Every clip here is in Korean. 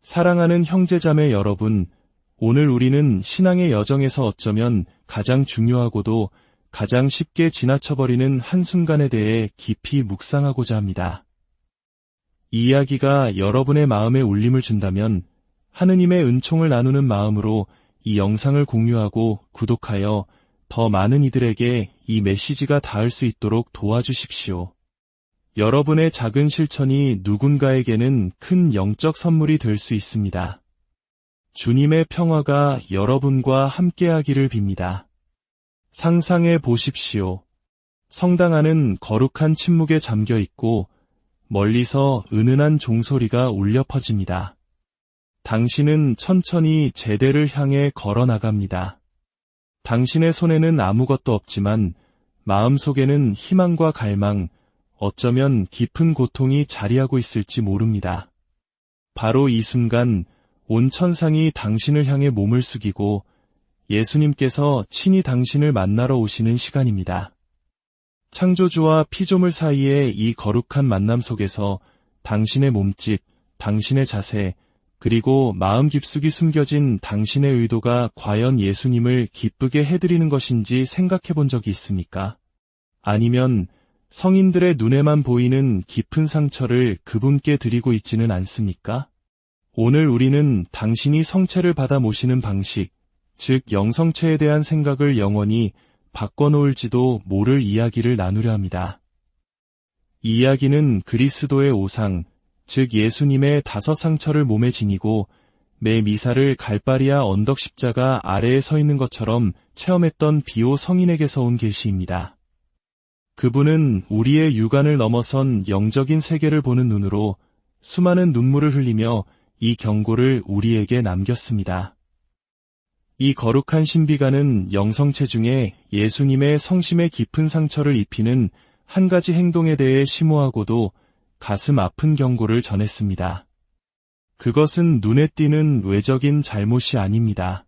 사랑하는 형제자매 여러분, 오늘 우리는 신앙의 여정에서 어쩌면 가장 중요하고도 가장 쉽게 지나쳐버리는 한순간에 대해 깊이 묵상하고자 합니다. 이 이야기가 여러분의 마음에 울림을 준다면 하느님의 은총을 나누는 마음으로 이 영상을 공유하고 구독하여 더 많은 이들에게 이 메시지가 닿을 수 있도록 도와주십시오. 여러분의 작은 실천이 누군가에게는 큰 영적 선물이 될 수 있습니다. 주님의 평화가 여러분과 함께하기를 빕니다. 상상해 보십시오. 성당 안은 거룩한 침묵에 잠겨 있고 멀리서 은은한 종소리가 울려 퍼집니다. 당신은 천천히 제대를 향해 걸어 나갑니다. 당신의 손에는 아무것도 없지만 마음속에는 희망과 갈망, 어쩌면 깊은 고통이 자리하고 있을지 모릅니다. 바로 이 순간 온 천상이 당신을 향해 몸을 숙이고 예수님께서 친히 당신을 만나러 오시는 시간입니다. 창조주와 피조물 사이의 이 거룩한 만남 속에서 당신의 몸짓, 당신의 자세, 그리고 마음 깊숙이 숨겨진 당신의 의도가 과연 예수님을 기쁘게 해드리는 것인지 생각해 본 적이 있습니까? 아니면 성인들의 눈에만 보이는 깊은 상처를 그분께 드리고 있지는 않습니까? 오늘 우리는 당신이 성체를 받아 모시는 방식, 즉 영성체에 대한 생각을 영원히 바꿔놓을지도 모를 이야기를 나누려 합니다. 이 이야기는 그리스도의 오상, 즉 예수님의 5 상처를 몸에 지니고 매 미사를 갈바리아 언덕 십자가 아래에 서 있는 것처럼 체험했던 비오 성인에게서 온 계시입니다. 그분은 우리의 육안을 넘어선 영적인 세계를 보는 눈으로 수많은 눈물을 흘리며 이 경고를 우리에게 남겼습니다. 이 거룩한 신비가는 영성체 중에 예수님의 성심에 깊은 상처를 입히는 한 가지 행동에 대해 심오하고도 가슴 아픈 경고를 전했습니다. 그것은 눈에 띄는 외적인 잘못이 아닙니다.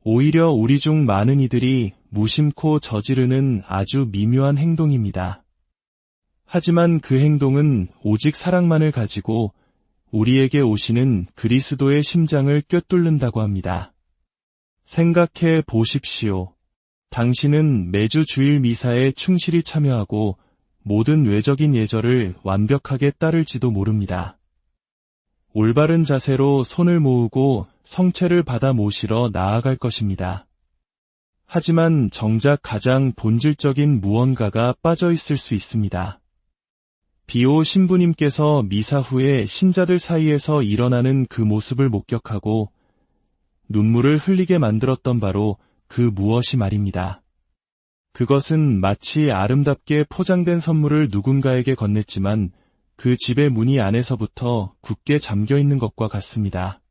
오히려 우리 중 많은 이들이 무심코 저지르는 아주 미묘한 행동입니다. 하지만 그 행동은 오직 사랑만을 가지고 우리에게 오시는 그리스도의 심장을 꿰뚫는다고 합니다. 생각해 보십시오. 당신은 매주 주일 미사에 충실히 참여하고 모든 외적인 예절을 완벽하게 따를지도 모릅니다. 올바른 자세로 손을 모으고 성체를 받아 모시러 나아갈 것입니다. 하지만 정작 가장 본질적인 무언가가 빠져 있을 수 있습니다. 비오 신부님께서 미사 후에 신자들 사이에서 일어나는 그 모습을 목격하고 눈물을 흘리게 만들었던 바로 그 무엇이 말입니다. 그것은 마치 아름답게 포장된 선물을 누군가에게 건넸지만 그 집의 문이 안에서부터 굳게 잠겨있는 것과 같습니다.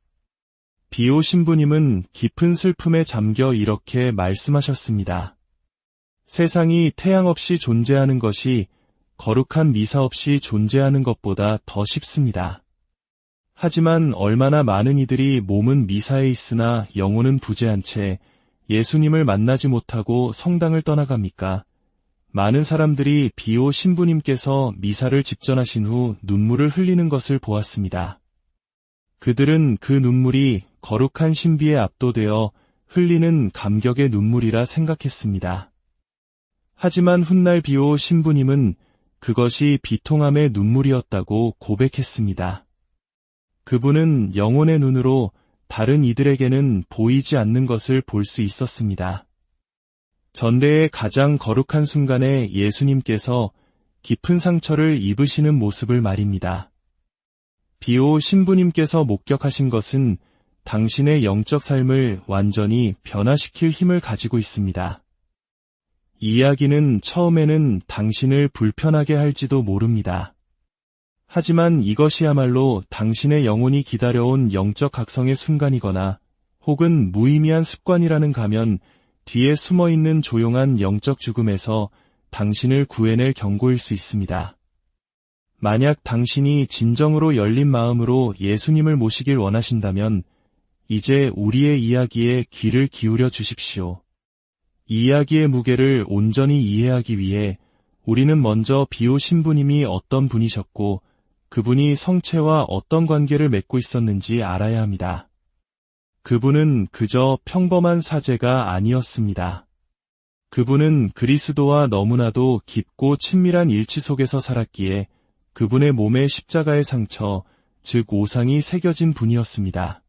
비오 신부님은 깊은 슬픔에 잠겨 이렇게 말씀하셨습니다. 세상이 태양 없이 존재하는 것이 거룩한 미사 없이 존재하는 것보다 더 쉽습니다. 하지만 얼마나 많은 이들이 몸은 미사에 있으나 영혼은 부재한 채 예수님을 만나지 못하고 성당을 떠나갑니까? 많은 사람들이 비오 신부님께서 미사를 집전하신 후 눈물을 흘리는 것을 보았습니다. 그들은 그 눈물이 거룩한 신비에 압도되어 흘리는 감격의 눈물이라 생각했습니다. 하지만 훗날 비오 신부님은 그것이 비통함의 눈물이었다고 고백했습니다. 그분은 영혼의 눈으로 다른 이들에게는 보이지 않는 것을 볼 수 있었습니다. 전례의 가장 거룩한 순간에 예수님께서 깊은 상처를 입으시는 모습을 말입니다. 비오 신부님께서 목격하신 것은 당신의 영적 삶을 완전히 변화시킬 힘을 가지고 있습니다. 이 이야기는 처음에는 당신을 불편하게 할지도 모릅니다. 하지만 이것이야말로 당신의 영혼이 기다려온 영적 각성의 순간이거나 혹은 무의미한 습관이라는 가면 뒤에 숨어있는 조용한 영적 죽음에서 당신을 구해낼 경고일 수 있습니다. 만약 당신이 진정으로 열린 마음으로 예수님을 모시길 원하신다면 이제 우리의 이야기에 귀를 기울여 주십시오. 이 이야기의 무게를 온전히 이해하기 위해 우리는 먼저 비오 신부님이 어떤 분이셨고 그분이 성체와 어떤 관계를 맺고 있었는지 알아야 합니다. 그분은 그저 평범한 사제가 아니었습니다. 그분은 그리스도와 너무나도 깊고 친밀한 일치 속에서 살았기에 그분의 몸에 십자가의 상처, 즉 오상이 새겨진 분이었습니다.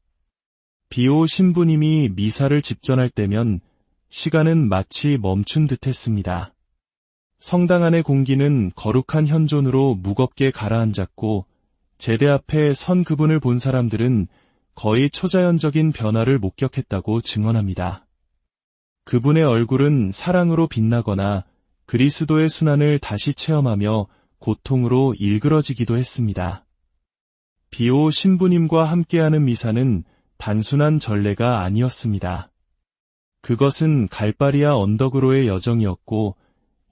비오 신부님이 미사를 집전할 때면 시간은 마치 멈춘 듯했습니다. 성당 안의 공기는 거룩한 현존으로 무겁게 가라앉았고 제대 앞에 선 그분을 본 사람들은 거의 초자연적인 변화를 목격했다고 증언합니다. 그분의 얼굴은 사랑으로 빛나거나 그리스도의 순환을 다시 체험하며 고통으로 일그러지기도 했습니다. 비오 신부님과 함께하는 미사는 단순한 전례가 아니었습니다. 그것은 갈바리아 언덕으로의 여정이었고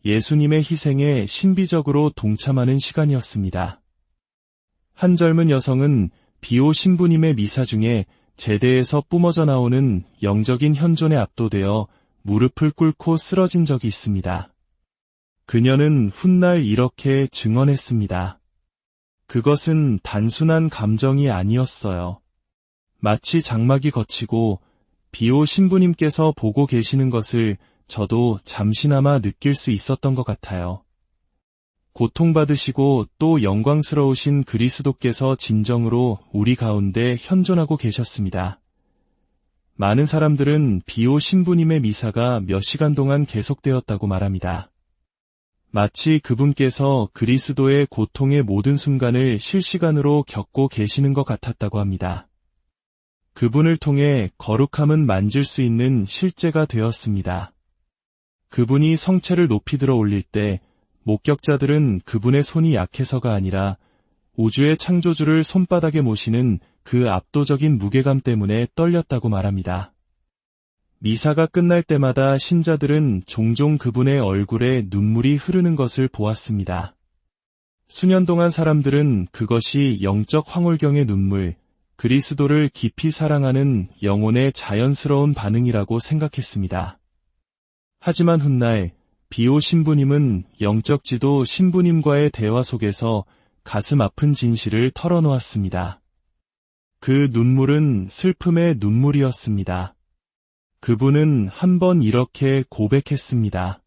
예수님의 희생에 신비적으로 동참하는 시간이었습니다. 한 젊은 여성은 비오 신부님의 미사 중에 제대에서 뿜어져 나오는 영적인 현존에 압도되어 무릎을 꿇고 쓰러진 적이 있습니다. 그녀는 훗날 이렇게 증언했습니다. 그것은 단순한 감정이 아니었어요. 마치 장막이 걷히고 비오 신부님께서 보고 계시는 것을 저도 잠시나마 느낄 수 있었던 것 같아요. 고통받으시고 또 영광스러우신 그리스도께서 진정으로 우리 가운데 현존하고 계셨습니다. 많은 사람들은 비오 신부님의 미사가 몇 시간 동안 계속되었다고 말합니다. 마치 그분께서 그리스도의 고통의 모든 순간을 실시간으로 겪고 계시는 것 같았다고 합니다. 그분을 통해 거룩함은 만질 수 있는 실제가 되었습니다. 그분이 성체를 높이 들어 올릴 때 목격자들은 그분의 손이 약해서가 아니라 우주의 창조주를 손바닥에 모시는 그 압도적인 무게감 때문에 떨렸다고 말합니다. 미사가 끝날 때마다 신자들은 종종 그분의 얼굴에 눈물이 흐르는 것을 보았습니다. 수년 동안 사람들은 그것이 영적 황홀경의 눈물, 그리스도를 깊이 사랑하는 영혼의 자연스러운 반응이라고 생각했습니다. 하지만 훗날 비오 신부님은 영적 지도 신부님과의 대화 속에서 가슴 아픈 진실을 털어놓았습니다. 그 눈물은 슬픔의 눈물이었습니다. 그분은 한 번 이렇게 고백했습니다.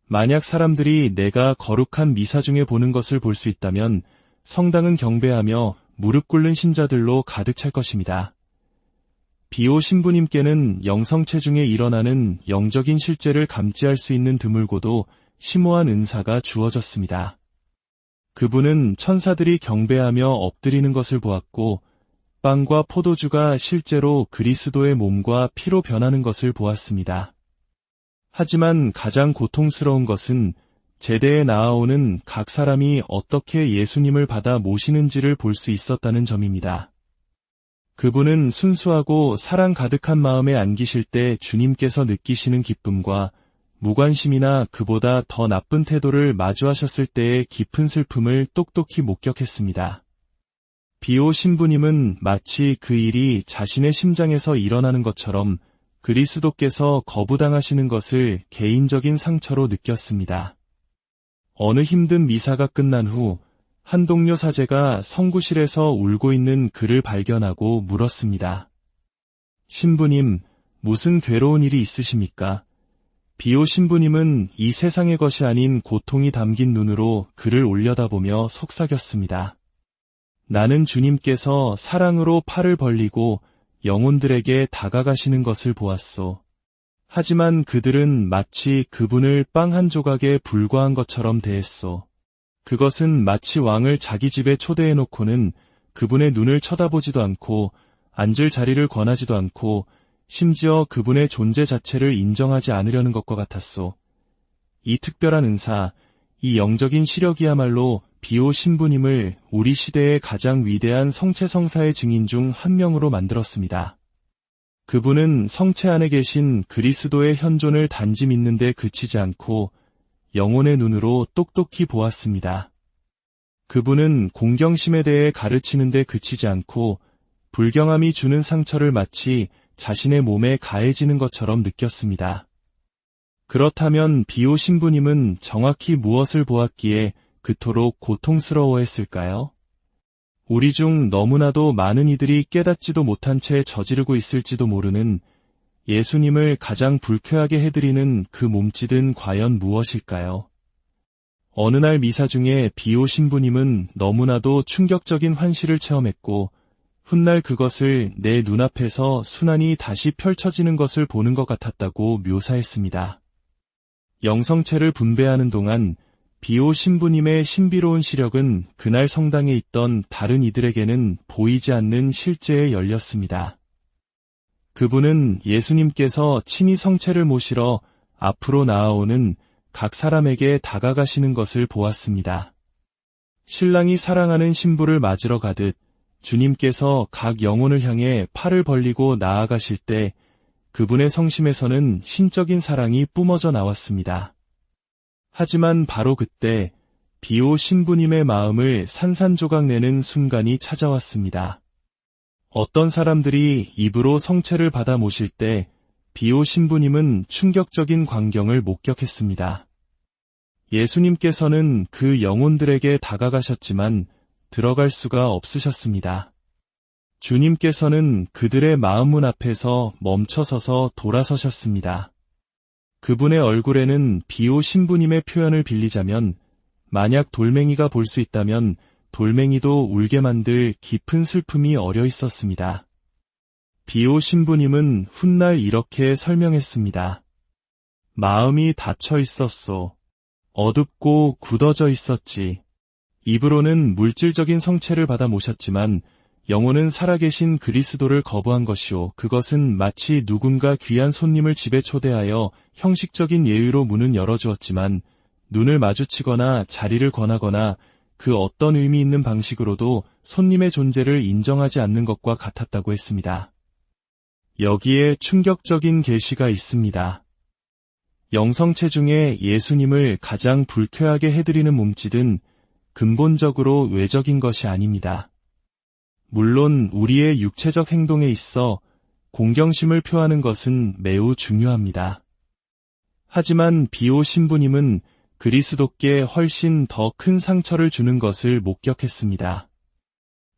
만약 사람들이 내가 거룩한 미사 중에 보는 것을 볼 수 있다면 성당은 경배하며 무릎 꿇는 신자들로 가득 찰 것입니다. 비오 신부님께는 영성체 중에 일어나는 영적인 실제를 감지할 수 있는 드물고도 심오한 은사가 주어졌습니다. 그분은 천사들이 경배하며 엎드리는 것을 보았고 빵과 포도주가 실제로 그리스도의 몸과 피로 변하는 것을 보았습니다. 하지만 가장 고통스러운 것은 제대에 나아오는 각 사람이 어떻게 예수님을 받아 모시는지를 볼 수 있었다는 점입니다. 그분은 순수하고 사랑 가득한 마음에 안기실 때 주님께서 느끼시는 기쁨과 무관심이나 그보다 더 나쁜 태도를 마주하셨을 때의 깊은 슬픔을 똑똑히 목격했습니다. 비오 신부님은 마치 그 일이 자신의 심장에서 일어나는 것처럼 그리스도께서 거부당하시는 것을 개인적인 상처로 느꼈습니다. 어느 힘든 미사가 끝난 후 한 동료 사제가 성구실에서 울고 있는 그를 발견하고 물었습니다. 신부님, 무슨 괴로운 일이 있으십니까? 비오 신부님은 이 세상의 것이 아닌 고통이 담긴 눈으로 그를 올려다보며 속삭였습니다. 나는 주님께서 사랑으로 팔을 벌리고 영혼들에게 다가가시는 것을 보았소. 하지만 그들은 마치 그분을 빵 한 조각에 불과한 것처럼 대했소. 그것은 마치 왕을 자기 집에 초대해놓고는 그분의 눈을 쳐다보지도 않고 앉을 자리를 권하지도 않고 심지어 그분의 존재 자체를 인정하지 않으려는 것과 같았소. 이 특별한 은사, 이 영적인 시력이야말로 비오 신부님을 우리 시대의 가장 위대한 성체성사의 증인 중 한 명으로 만들었습니다. 그분은 성체 안에 계신 그리스도의 현존을 단지 믿는 데 그치지 않고 영혼의 눈으로 똑똑히 보았습니다. 그분은 공경심에 대해 가르치는 데 그치지 않고 불경함이 주는 상처를 마치 자신의 몸에 가해지는 것처럼 느꼈습니다. 그렇다면 비오 신부님은 정확히 무엇을 보았기에 그토록 고통스러워했을까요? 우리 중 너무나도 많은 이들이 깨닫지도 못한 채 저지르고 있을지도 모르는 예수님을 가장 불쾌하게 해드리는 그 몸짓은 과연 무엇일까요? 어느 날 미사 중에 비오 신부님은 너무나도 충격적인 환시를 체험했고 훗날 그것을 내 눈앞에서 순환이 다시 펼쳐지는 것을 보는 것 같았다고 묘사했습니다. 영성체를 분배하는 동안 비오 신부님의 신비로운 시력은 그날 성당에 있던 다른 이들에게는 보이지 않는 실제에 열렸습니다. 그분은 예수님께서 친히 성체를 모시러 앞으로 나아오는 각 사람에게 다가가시는 것을 보았습니다. 신랑이 사랑하는 신부를 맞으러 가듯 주님께서 각 영혼을 향해 팔을 벌리고 나아가실 때 그분의 성심에서는 신적인 사랑이 뿜어져 나왔습니다. 하지만 바로 그때 비오 신부님의 마음을 산산조각 내는 순간이 찾아왔습니다. 어떤 사람들이 입으로 성체를 받아 모실 때 비오 신부님은 충격적인 광경을 목격했습니다. 예수님께서는 그 영혼들에게 다가가셨지만 들어갈 수가 없으셨습니다. 주님께서는 그들의 마음문 앞에서 멈춰서서 돌아서셨습니다. 그분의 얼굴에는 비오 신부님의 표현을 빌리자면 만약 돌멩이가 볼 수 있다면 돌멩이도 울게 만들 깊은 슬픔이 어려 있었습니다. 비오 신부님은 훗날 이렇게 설명했습니다. 마음이 닫혀 있었소. 어둡고 굳어져 있었지. 입으로는 물질적인 성체를 받아 모셨지만 영혼은 살아계신 그리스도를 거부한 것이오. 그것은 마치 누군가 귀한 손님을 집에 초대하여 형식적인 예의로 문은 열어주었지만 눈을 마주치거나 자리를 권하거나 그 어떤 의미 있는 방식으로도 손님의 존재를 인정하지 않는 것과 같았다고 했습니다. 여기에 충격적인 계시가 있습니다. 영성체 중에 예수님을 가장 불쾌하게 해드리는 몸짓은 근본적으로 외적인 것이 아닙니다. 물론 우리의 육체적 행동에 있어 공경심을 표하는 것은 매우 중요합니다. 하지만 비오 신부님은 그리스도께 훨씬 더 큰 상처를 주는 것을 목격했습니다.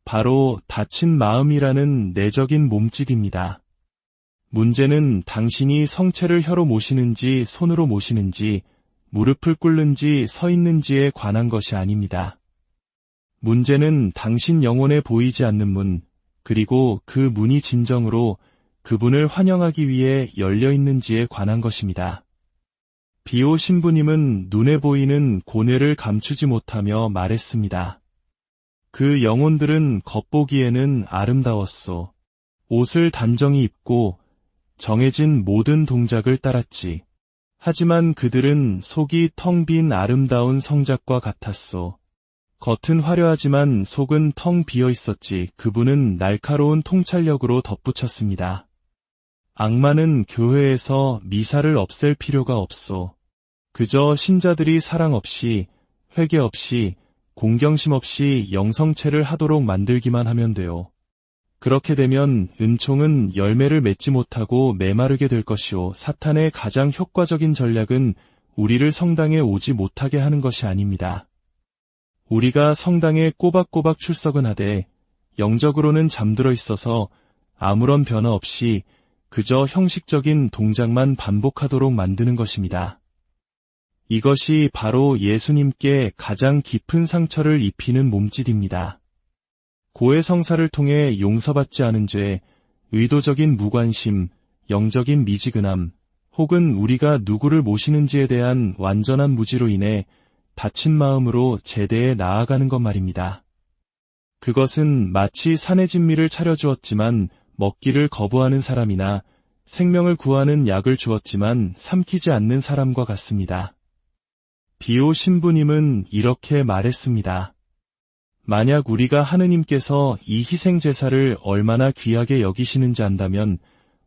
바로 다친 마음이라는 내적인 몸짓입니다. 문제는 당신이 성체를 혀로 모시는지 손으로 모시는지 무릎을 꿇는지 서 있는지에 관한 것이 아닙니다. 문제는 당신 영혼에 보이지 않는 문, 그리고 그 문이 진정으로 그분을 환영하기 위해 열려 있는지에 관한 것입니다. 비오 신부님은 눈에 보이는 고뇌를 감추지 못하며 말했습니다. 그 영혼들은 겉보기에는 아름다웠소. 옷을 단정히 입고 정해진 모든 동작을 따랐지. 하지만 그들은 속이 텅 빈 아름다운 성작과 같았소. 겉은 화려하지만 속은 텅 비어 있었지. 그분은 날카로운 통찰력으로 덧붙였습니다. 악마는 교회에서 미사를 없앨 필요가 없소. 그저 신자들이 사랑 없이, 회개 없이, 공경심 없이 영성체를 하도록 만들기만 하면 돼요. 그렇게 되면 은총은 열매를 맺지 못하고 메마르게 될 것이요. 사탄의 가장 효과적인 전략은 우리를 성당에 오지 못하게 하는 것이 아닙니다. 우리가 성당에 꼬박꼬박 출석은 하되 영적으로는 잠들어 있어서 아무런 변화 없이 그저 형식적인 동작만 반복하도록 만드는 것입니다. 이것이 바로 예수님께 가장 깊은 상처를 입히는 몸짓입니다. 고해 성사를 통해 용서받지 않은 죄, 의도적인 무관심, 영적인 미지근함, 혹은 우리가 누구를 모시는지에 대한 완전한 무지로 인해 다친 마음으로 제대에 나아가는 것 말입니다. 그것은 마치 산의 진미를 차려주었지만 먹기를 거부하는 사람이나 생명을 구하는 약을 주었지만 삼키지 않는 사람과 같습니다. 비오 신부님은 이렇게 말했습니다. 만약 우리가 하느님께서 이 희생 제사를 얼마나 귀하게 여기시는지 안다면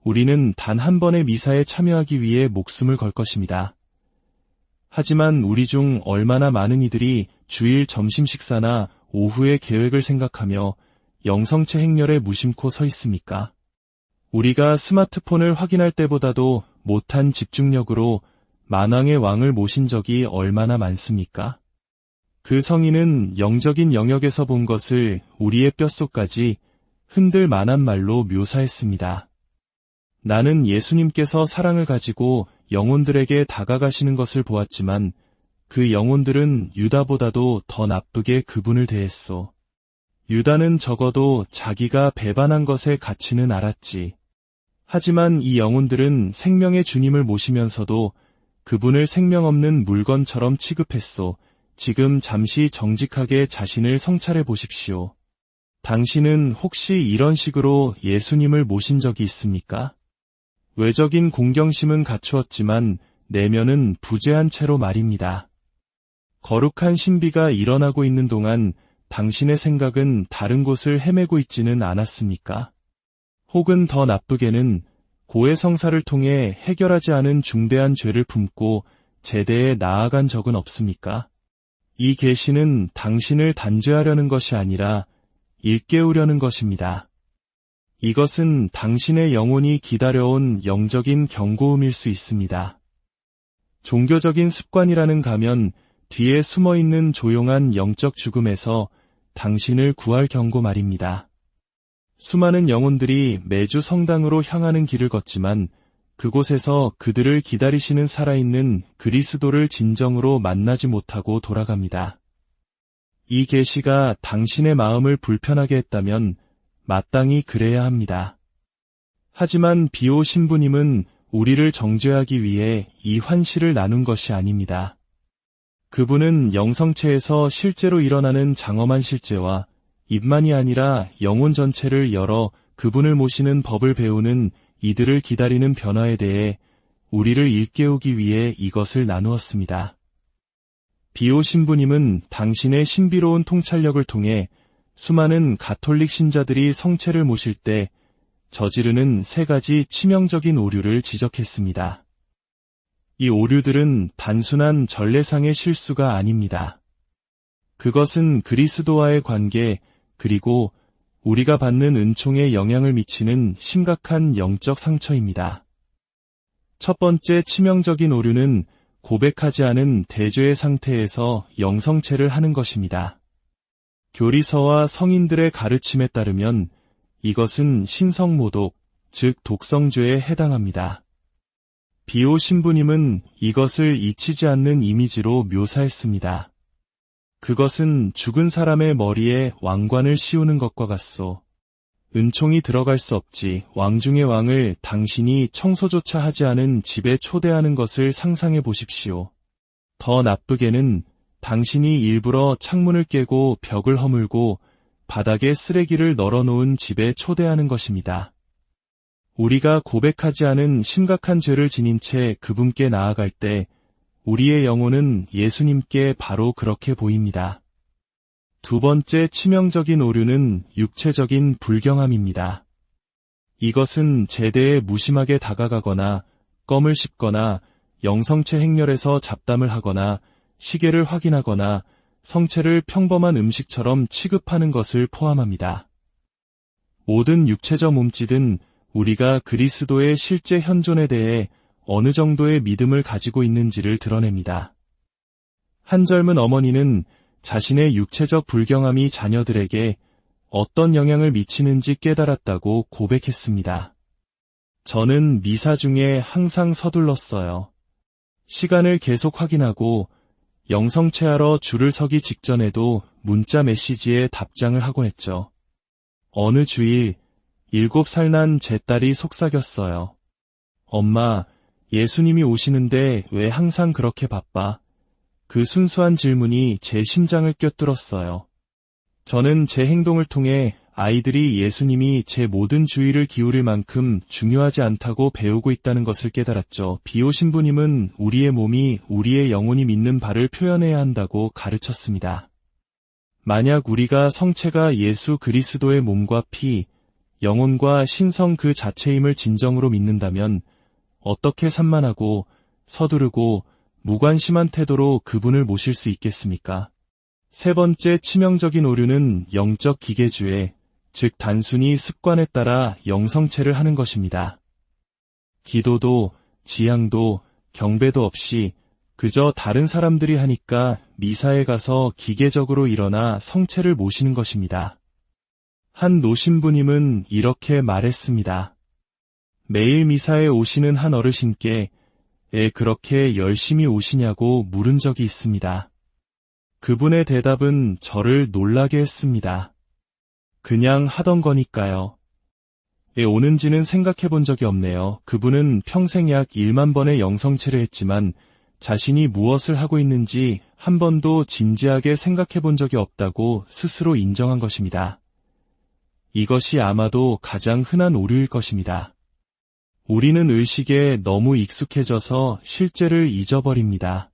우리는 단 한 번의 미사에 참여하기 위해 목숨을 걸 것입니다. 하지만 우리 중 얼마나 많은 이들이 주일 점심 식사나 오후의 계획을 생각하며 영성체 행렬에 무심코 서 있습니까? 우리가 스마트폰을 확인할 때보다도 못한 집중력으로 만왕의 왕을 모신 적이 얼마나 많습니까? 그 성인은 영적인 영역에서 본 것을 우리의 뼛속까지 흔들 만한 말로 묘사했습니다. 나는 예수님께서 사랑을 가지고 영혼들에게 다가가시는 것을 보았지만 그 영혼들은 유다보다도 더 나쁘게 그분을 대했소. 유다는 적어도 자기가 배반한 것의 가치는 알았지. 하지만 이 영혼들은 생명의 주님을 모시면서도 그분을 생명 없는 물건처럼 취급했소. 지금 잠시 정직하게 자신을 성찰해 보십시오. 당신은 혹시 이런 식으로 예수님을 모신 적이 있습니까? 외적인 공경심은 갖추었지만 내면은 부재한 채로 말입니다. 거룩한 신비가 일어나고 있는 동안 당신의 생각은 다른 곳을 헤매고 있지는 않았습니까? 혹은 더 나쁘게는 고해성사를 통해 해결하지 않은 중대한 죄를 품고 제대에 나아간 적은 없습니까? 이 계시는 당신을 단죄하려는 것이 아니라 일깨우려는 것입니다. 이것은 당신의 영혼이 기다려온 영적인 경고음일 수 있습니다. 종교적인 습관이라는 가면 뒤에 숨어있는 조용한 영적 죽음에서 당신을 구할 경고 말입니다. 수많은 영혼들이 매주 성당으로 향하는 길을 걷지만 그곳에서 그들을 기다리시는 살아있는 그리스도를 진정으로 만나지 못하고 돌아갑니다. 이 계시가 당신의 마음을 불편하게 했다면 마땅히 그래야 합니다. 하지만 비오 신부님은 우리를 정죄하기 위해 이 환시를 나눈 것이 아닙니다. 그분은 영성체에서 실제로 일어나는 장엄한 실제와 입만이 아니라 영혼 전체를 열어 그분을 모시는 법을 배우는 이들을 기다리는 변화에 대해 우리를 일깨우기 위해 이것을 나누었습니다. 비오 신부님은 당신의 신비로운 통찰력을 통해 수많은 가톨릭 신자들이 성체를 모실 때 저지르는 3가지 치명적인 오류를 지적했습니다. 이 오류들은 단순한 전례상의 실수가 아닙니다. 그것은 그리스도와의 관계 그리고 우리가 받는 은총에 영향을 미치는 심각한 영적 상처입니다. 첫 번째 치명적인 오류는 고백하지 않은 대죄의 상태에서 영성체를 하는 것입니다. 교리서와 성인들의 가르침에 따르면 이것은 신성모독, 즉 독성죄에 해당합니다. 비오 신부님은 이것을 잊히지 않는 이미지로 묘사했습니다. 그것은 죽은 사람의 머리에 왕관을 씌우는 것과 같소. 은총이 들어갈 수 없지. 왕 중의 왕을 당신이 청소조차 하지 않은 집에 초대하는 것을 상상해 보십시오. 더 나쁘게는 당신이 일부러 창문을 깨고 벽을 허물고 바닥에 쓰레기를 널어놓은 집에 초대하는 것입니다. 우리가 고백하지 않은 심각한 죄를 지닌 채 그분께 나아갈 때 우리의 영혼은 예수님께 바로 그렇게 보입니다. 두 번째 치명적인 오류는 육체적인 불경함입니다. 이것은 제대에 무심하게 다가가거나 껌을 씹거나 영성체 행렬에서 잡담을 하거나 시계를 확인하거나 성체를 평범한 음식처럼 취급하는 것을 포함합니다. 모든 육체적 몸짓은 우리가 그리스도의 실제 현존에 대해 어느 정도의 믿음을 가지고 있는지를 드러냅니다. 한 젊은 어머니는 자신의 육체적 불경함이 자녀들에게 어떤 영향을 미치는지 깨달았다고 고백했습니다. 저는 미사 중에 항상 서둘렀어요. 시간을 계속 확인하고 영성체하러 줄을 서기 직전에도 문자 메시지에 답장을 하곤 했죠. 어느 주일 7살 난 제 딸이 속삭였어요. 엄마, 예수님이 오시는데 왜 항상 그렇게 바빠? 그 순수한 질문이 제 심장을 꿰뚫었어요. 저는 제 행동을 통해 아이들이 예수님이 제 모든 주의를 기울일 만큼 중요하지 않다고 배우고 있다는 것을 깨달았죠. 비오 신부님은 우리의 몸이 우리의 영혼이 믿는 바를 표현해야 한다고 가르쳤습니다. 만약 우리가 성체가 예수 그리스도의 몸과 피, 영혼과 신성 그 자체임을 진정으로 믿는다면 어떻게 산만하고 서두르고 무관심한 태도로 그분을 모실 수 있겠습니까? 세 번째 치명적인 오류는 영적 기계주의, 즉 단순히 습관에 따라 영성체를 하는 것입니다. 기도도 지향도 경배도 없이 그저 다른 사람들이 하니까 미사에 가서 기계적으로 일어나 성체를 모시는 것입니다. 한 노신부님은 이렇게 말했습니다. 매일 미사에 오시는 한 어르신께 그렇게 열심히 오시냐고 물은 적이 있습니다. 그분의 대답은 저를 놀라게 했습니다. 그냥 하던 거니까요. 오는지는 생각해 본 적이 없네요. 그분은 평생 약 1만 번의 영성체를 했지만 자신이 무엇을 하고 있는지 한 번도 진지하게 생각해 본 적이 없다고 스스로 인정한 것입니다. 이것이 아마도 가장 흔한 오류일 것입니다. 우리는 의식에 너무 익숙해져서 실제를 잊어버립니다.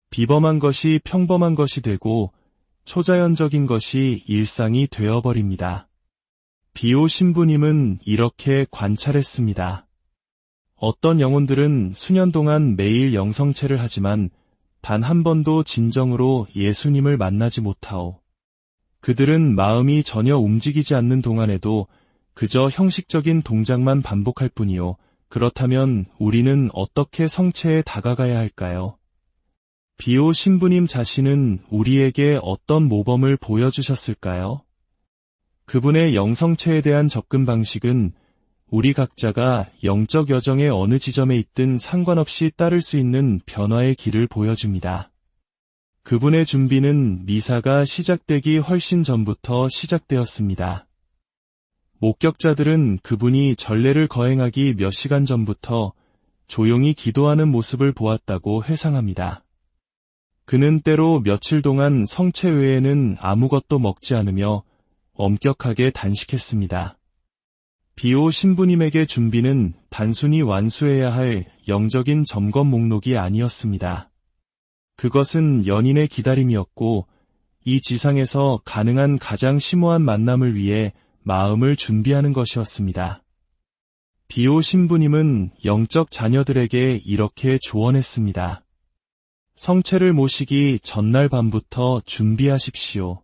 비범한 것이 평범한 것이 되고 초자연적인 것이 일상이 되어버립니다. 비오 신부님은 이렇게 관찰했습니다. 어떤 영혼들은 수년 동안 매일 영성체를 하지만 단 한 번도 진정으로 예수님을 만나지 못하오. 그들은 마음이 전혀 움직이지 않는 동안에도 그저 형식적인 동작만 반복할 뿐이요. 그렇다면 우리는 어떻게 성체에 다가가야 할까요? 비오 신부님 자신은 우리에게 어떤 모범을 보여주셨을까요? 그분의 영성체에 대한 접근 방식은 우리 각자가 영적 여정의 어느 지점에 있든 상관없이 따를 수 있는 변화의 길을 보여줍니다. 그분의 준비는 미사가 시작되기 훨씬 전부터 시작되었습니다. 목격자들은 그분이 전례를 거행하기 몇 시간 전부터 조용히 기도하는 모습을 보았다고 회상합니다. 그는 때로 며칠 동안 성체 외에는 아무것도 먹지 않으며 엄격하게 단식했습니다. 비오 신부님에게 준비는 단순히 완수해야 할 영적인 점검 목록이 아니었습니다. 그것은 연인의 기다림이었고 이 지상에서 가능한 가장 심오한 만남을 위해 마음을 준비하는 것이었습니다. 비오 신부님은 영적 자녀들에게 이렇게 조언했습니다. 성체를 모시기 전날 밤부터 준비하십시오.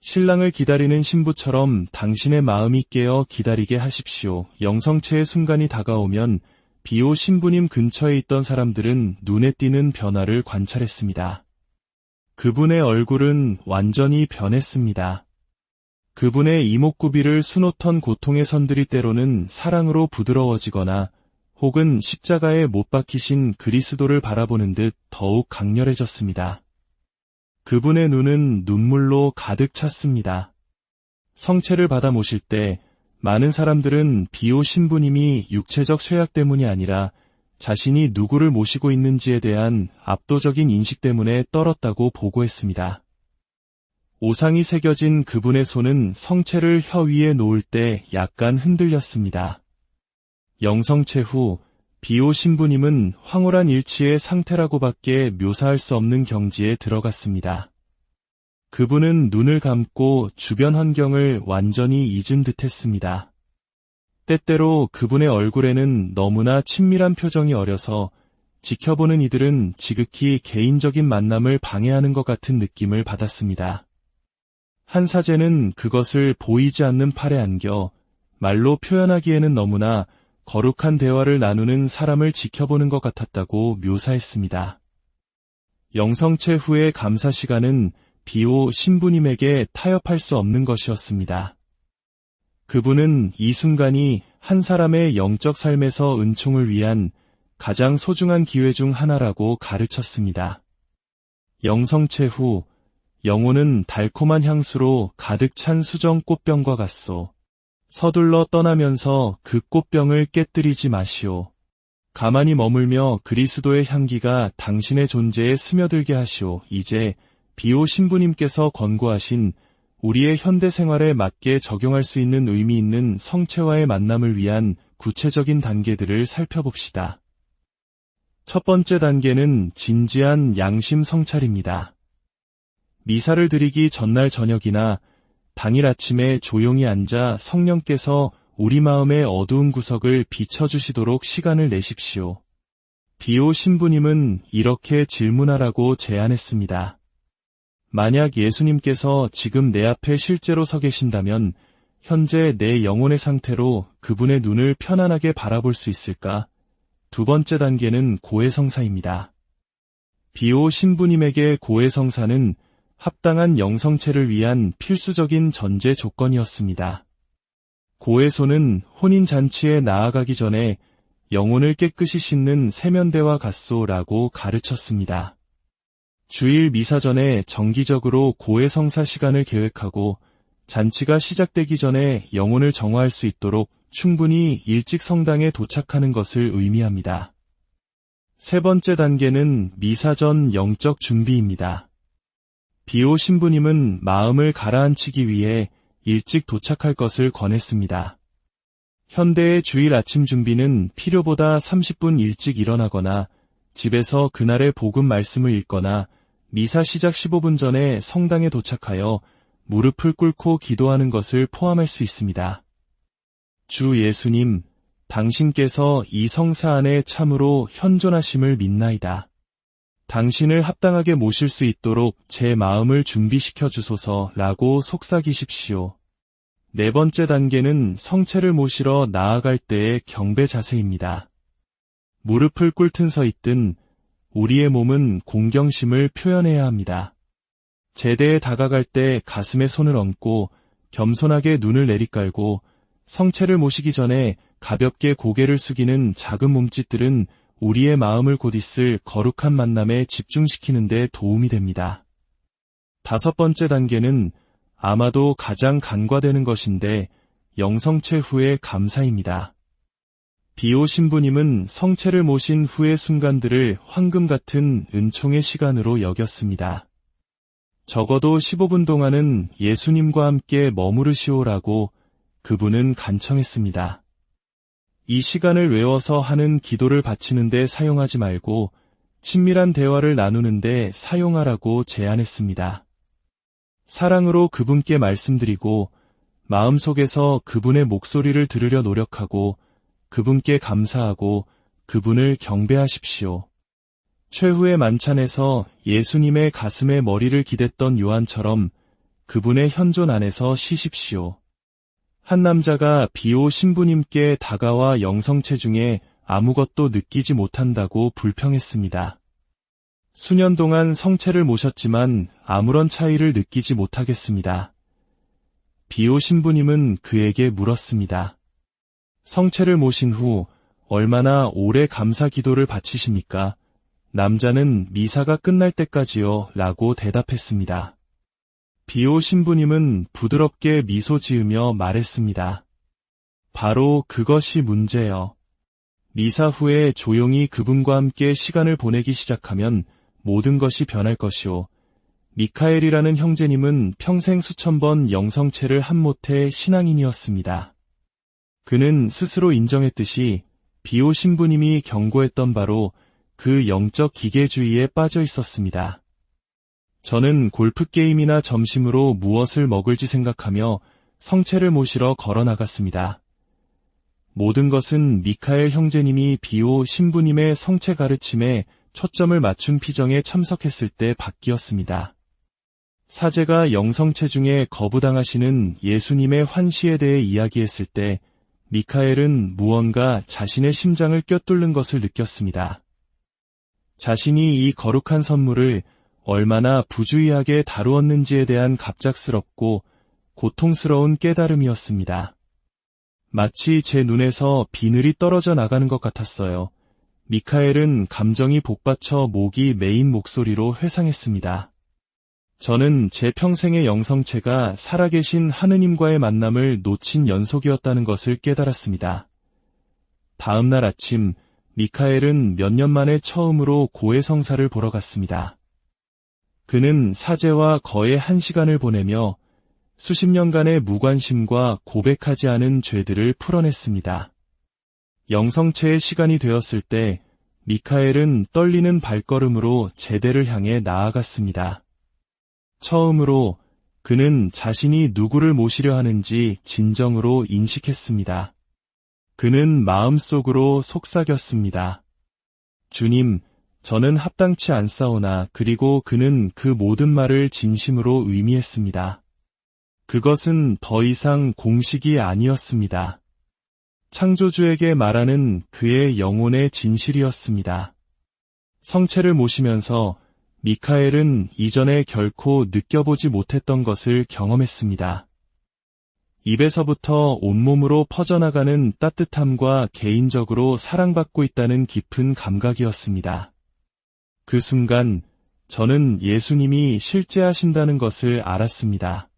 신랑을 기다리는 신부처럼 당신의 마음이 깨어 기다리게 하십시오. 영성체의 순간이 다가오면 비오 신부님 근처에 있던 사람들은 눈에 띄는 변화를 관찰했습니다. 그분의 얼굴은 완전히 변했습니다. 그분의 이목구비를 수놓던 고통의 선들이 때로는 사랑으로 부드러워지거나 혹은 십자가에 못 박히신 그리스도를 바라보는 듯 더욱 강렬해졌습니다. 그분의 눈은 눈물로 가득 찼습니다. 성체를 받아 모실 때 많은 사람들은 비오 신부님이 육체적 쇠약 때문이 아니라 자신이 누구를 모시고 있는지에 대한 압도적인 인식 때문에 떨었다고 보고했습니다. 오상이 새겨진 그분의 손은 성체를 혀 위에 놓을 때 약간 흔들렸습니다. 영성체 후 비오 신부님은 황홀한 일치의 상태라고밖에 묘사할 수 없는 경지에 들어갔습니다. 그분은 눈을 감고 주변 환경을 완전히 잊은 듯했습니다. 때때로 그분의 얼굴에는 너무나 친밀한 표정이 어려서 지켜보는 이들은 지극히 개인적인 만남을 방해하는 것 같은 느낌을 받았습니다. 한 사제는 그것을 보이지 않는 팔에 안겨 말로 표현하기에는 너무나 거룩한 대화를 나누는 사람을 지켜보는 것 같았다고 묘사했습니다. 영성체 후의 감사 시간은 비오 신부님에게 타협할 수 없는 것이었습니다. 그분은 이 순간이 한 사람의 영적 삶에서 은총을 위한 가장 소중한 기회 중 하나라고 가르쳤습니다. 영성체 후 영혼은 달콤한 향수로 가득 찬 수정 꽃병과 같소. 서둘러 떠나면서 그 꽃병을 깨뜨리지 마시오. 가만히 머물며 그리스도의 향기가 당신의 존재에 스며들게 하시오. 이제 비오 신부님께서 권고하신 우리의 현대 생활에 맞게 적용할 수 있는 의미 있는 성체와의 만남을 위한 구체적인 단계들을 살펴봅시다. 첫 번째 단계는 진지한 양심 성찰입니다. 미사를 드리기 전날 저녁이나 당일 아침에 조용히 앉아 성령께서 우리 마음의 어두운 구석을 비춰주시도록 시간을 내십시오. 비오 신부님은 이렇게 질문하라고 제안했습니다. 만약 예수님께서 지금 내 앞에 실제로 서 계신다면 현재 내 영혼의 상태로 그분의 눈을 편안하게 바라볼 수 있을까? 두 번째 단계는 고해성사입니다. 비오 신부님에게 고해성사는 합당한 영성체를 위한 필수적인 전제 조건이었습니다. 고해소는 혼인잔치에 나아가기 전에 영혼을 깨끗이 씻는 세면대와 같소라고 가르쳤습니다. 주일 미사 전에 정기적으로 고해성사 시간을 계획하고 잔치가 시작되기 전에 영혼을 정화할 수 있도록 충분히 일찍 성당에 도착하는 것을 의미합니다. 세 번째 단계는 미사 전 영적 준비입니다. 비오 신부님은 마음을 가라앉히기 위해 일찍 도착할 것을 권했습니다. 현대의 주일 아침 준비는 필요보다 30분 일찍 일어나거나 집에서 그날의 복음 말씀을 읽거나 미사 시작 15분 전에 성당에 도착하여 무릎을 꿇고 기도하는 것을 포함할 수 있습니다. 주 예수님, 당신께서 이 성사 안에 참으로 현존하심을 믿나이다. 당신을 합당하게 모실 수 있도록 제 마음을 준비시켜 주소서라고 속삭이십시오. 네 번째 단계는 성체를 모시러 나아갈 때의 경배 자세입니다. 무릎을 꿇든 서 있든 우리의 몸은 공경심을 표현해야 합니다. 제대에 다가갈 때 가슴에 손을 얹고 겸손하게 눈을 내리깔고 성체를 모시기 전에 가볍게 고개를 숙이는 작은 몸짓들은 우리의 마음을 곧 있을 거룩한 만남에 집중시키는 데 도움이 됩니다. 다섯 번째 단계는 아마도 가장 간과되는 것인데 영성체 후의 감사입니다. 비오 신부님은 성체를 모신 후의 순간들을 황금 같은 은총의 시간으로 여겼습니다. 적어도 15분 동안은 예수님과 함께 머무르시오라고 그분은 간청했습니다. 이 시간을 외워서 하는 기도를 바치는 데 사용하지 말고 친밀한 대화를 나누는 데 사용하라고 제안했습니다. 사랑으로 그분께 말씀드리고 마음속에서 그분의 목소리를 들으려 노력하고 그분께 감사하고 그분을 경배하십시오. 최후의 만찬에서 예수님의 가슴에 머리를 기댔던 요한처럼 그분의 현존 안에서 쉬십시오. 한 남자가 비오 신부님께 다가와 영성체 중에 아무것도 느끼지 못한다고 불평했습니다. 수년 동안 성체를 모셨지만 아무런 차이를 느끼지 못하겠습니다. 비오 신부님은 그에게 물었습니다. 성체를 모신 후 얼마나 오래 감사 기도를 바치십니까? 남자는 미사가 끝날 때까지요 라고 대답했습니다. 비오 신부님은 부드럽게 미소 지으며 말했습니다. 바로 그것이 문제요. 미사 후에 조용히 그분과 함께 시간을 보내기 시작하면 모든 것이 변할 것이오. 미카엘이라는 형제님은 평생 수천 번 영성체를 한 못해 신앙인이었습니다. 그는 스스로 인정했듯이 비오 신부님이 경고했던 바로 그 영적 기계주의에 빠져 있었습니다. 저는 골프게임이나 점심으로 무엇을 먹을지 생각하며 성체를 모시러 걸어 나갔습니다. 모든 것은 미카엘 형제님이 비오 신부님의 성체 가르침에 초점을 맞춘 피정에 참석했을 때 바뀌었습니다. 사제가 영성체 중에 거부당하시는 예수님의 환시에 대해 이야기했을 때 미카엘은 무언가 자신의 심장을 꿰뚫는 것을 느꼈습니다. 자신이 이 거룩한 선물을 얼마나 부주의하게 다루었는지에 대한 갑작스럽고 고통스러운 깨달음이었습니다. 마치 제 눈에서 비늘이 떨어져 나가는 것 같았어요. 미카엘은 감정이 복받쳐 목이 메인 목소리로 회상했습니다. 저는 제 평생의 영성체가 살아계신 하느님과의 만남을 놓친 연속이었다는 것을 깨달았습니다. 다음 날 아침, 미카엘은 몇 년 만에 처음으로 고해성사를 보러 갔습니다. 그는 사제와 거의 1시간을 보내며 수십 년간의 무관심과 고백하지 않은 죄들을 풀어냈습니다. 영성체의 시간이 되었을 때 미카엘은 떨리는 발걸음으로 제대를 향해 나아갔습니다. 처음으로 그는 자신이 누구를 모시려 하는지 진정으로 인식했습니다. 그는 마음속으로 속삭였습니다. 주님, 저는 합당치 않사오나. 그리고 그는 그 모든 말을 진심으로 의미했습니다. 그것은 더 이상 공식이 아니었습니다. 창조주에게 말하는 그의 영혼의 진실이었습니다. 성체를 모시면서 미카엘은 이전에 결코 느껴보지 못했던 것을 경험했습니다. 입에서부터 온몸으로 퍼져나가는 따뜻함과 개인적으로 사랑받고 있다는 깊은 감각이었습니다. 그 순간 저는 예수님이 실제하신다는 것을 알았습니다.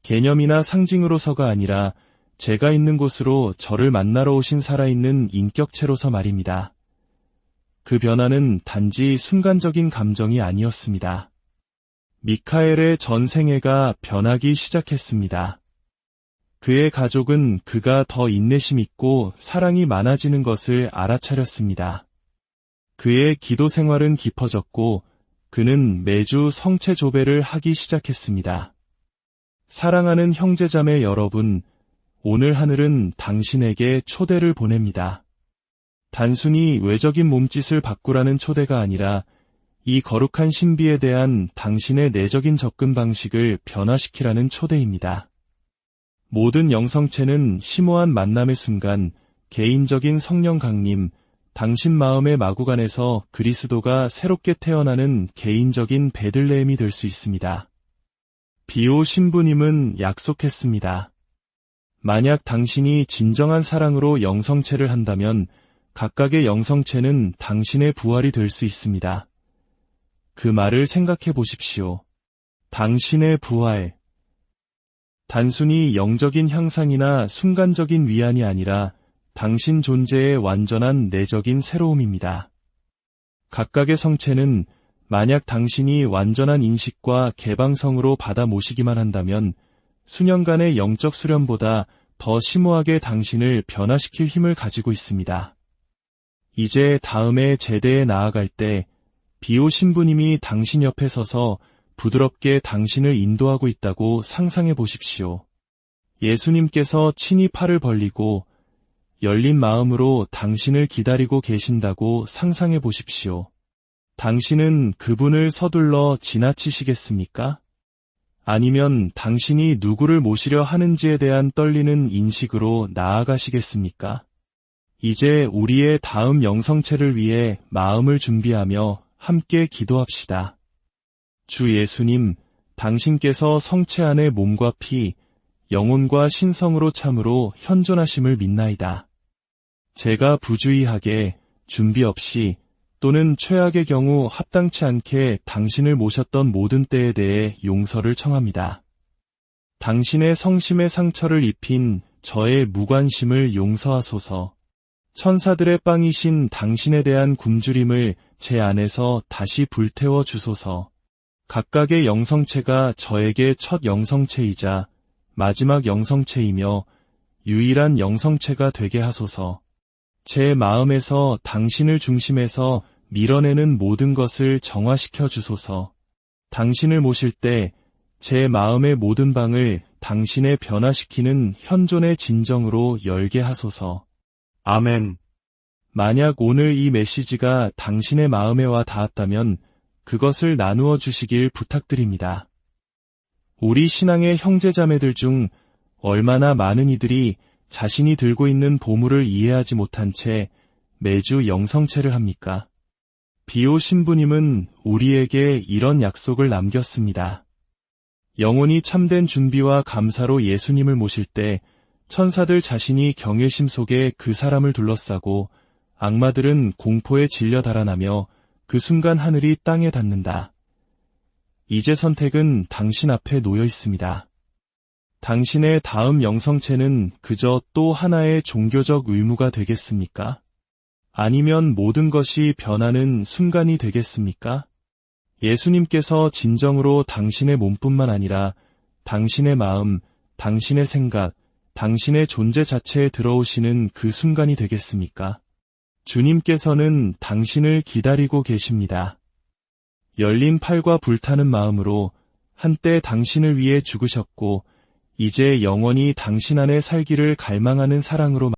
개념이나 상징으로서가 아니라 제가 있는 곳으로 저를 만나러 오신 살아있는 인격체로서 말입니다. 그 변화는 단지 순간적인 감정이 아니었습니다. 미카엘의 전 생애가 변하기 시작했습니다. 그의 가족은 그가 더 인내심 있고 사랑이 많아지는 것을 알아차렸습니다. 그의 기도 생활은 깊어졌고 그는 매주 성체 조배를 하기 시작했습니다. 사랑하는 형제자매 여러분, 오늘 하늘은 당신에게 초대를 보냅니다. 단순히 외적인 몸짓을 바꾸라는 초대가 아니라 이 거룩한 신비에 대한 당신의 내적인 접근 방식을 변화시키라는 초대입니다. 모든 영성체는 심오한 만남의 순간 개인적인 성령 강림, 당신 마음의 마구간에서 그리스도가 새롭게 태어나는 개인적인 베들레헴이 될 수 있습니다. 비오 신부님은 약속했습니다. 만약 당신이 진정한 사랑으로 영성체를 한다면 각각의 영성체는 당신의 부활이 될 수 있습니다. 그 말을 생각해 보십시오. 당신의 부활. 단순히 영적인 향상이나 순간적인 위안이 아니라 당신 존재의 완전한 내적인 새로움입니다. 각각의 성체는 만약 당신이 완전한 인식과 개방성으로 받아 모시기만 한다면 수년간의 영적 수련보다 더 심오하게 당신을 변화시킬 힘을 가지고 있습니다. 이제 다음에 제대에 나아갈 때 비오 신부님이 당신 옆에 서서 부드럽게 당신을 인도하고 있다고 상상해 보십시오. 예수님께서 친히 팔을 벌리고 열린 마음으로 당신을 기다리고 계신다고 상상해 보십시오. 당신은 그분을 서둘러 지나치시겠습니까? 아니면 당신이 누구를 모시려 하는지에 대한 떨리는 인식으로 나아가시겠습니까? 이제 우리의 다음 영성체를 위해 마음을 준비하며 함께 기도합시다. 주 예수님, 당신께서 성체 안의 몸과 피, 영혼과 신성으로 참으로 현존하심을 믿나이다. 제가 부주의하게, 준비 없이 또는 최악의 경우 합당치 않게 당신을 모셨던 모든 때에 대해 용서를 청합니다. 당신의 성심의 상처를 입힌 저의 무관심을 용서하소서. 천사들의 빵이신 당신에 대한 굶주림을 제 안에서 다시 불태워 주소서. 각각의 영성체가 저에게 첫 영성체이자 마지막 영성체이며 유일한 영성체가 되게 하소서. 제 마음에서 당신을 중심에서 밀어내는 모든 것을 정화시켜 주소서. 당신을 모실 때 제 마음의 모든 방을 당신의 변화시키는 현존의 진정으로 열게 하소서. 아멘. 만약 오늘 이 메시지가 당신의 마음에 와 닿았다면 그것을 나누어 주시길 부탁드립니다. 우리 신앙의 형제자매들 중 얼마나 많은 이들이 자신이 들고 있는 보물을 이해하지 못한 채 매주 영성체를 합니까? 비오 신부님은 우리에게 이런 약속을 남겼습니다. 영혼이 참된 준비와 감사로 예수님을 모실 때 천사들 자신이 경외심 속에 그 사람을 둘러싸고 악마들은 공포에 질려 달아나며 그 순간 하늘이 땅에 닿는다. 이제 선택은 당신 앞에 놓여 있습니다. 당신의 다음 영성체는 그저 또 하나의 종교적 의무가 되겠습니까? 아니면 모든 것이 변하는 순간이 되겠습니까? 예수님께서 진정으로 당신의 몸뿐만 아니라 당신의 마음, 당신의 생각, 당신의 존재 자체에 들어오시는 그 순간이 되겠습니까? 주님께서는 당신을 기다리고 계십니다. 열린 팔과 불타는 마음으로 한때 당신을 위해 죽으셨고 이제 영원히 당신 안에 살기를 갈망하는 사랑으로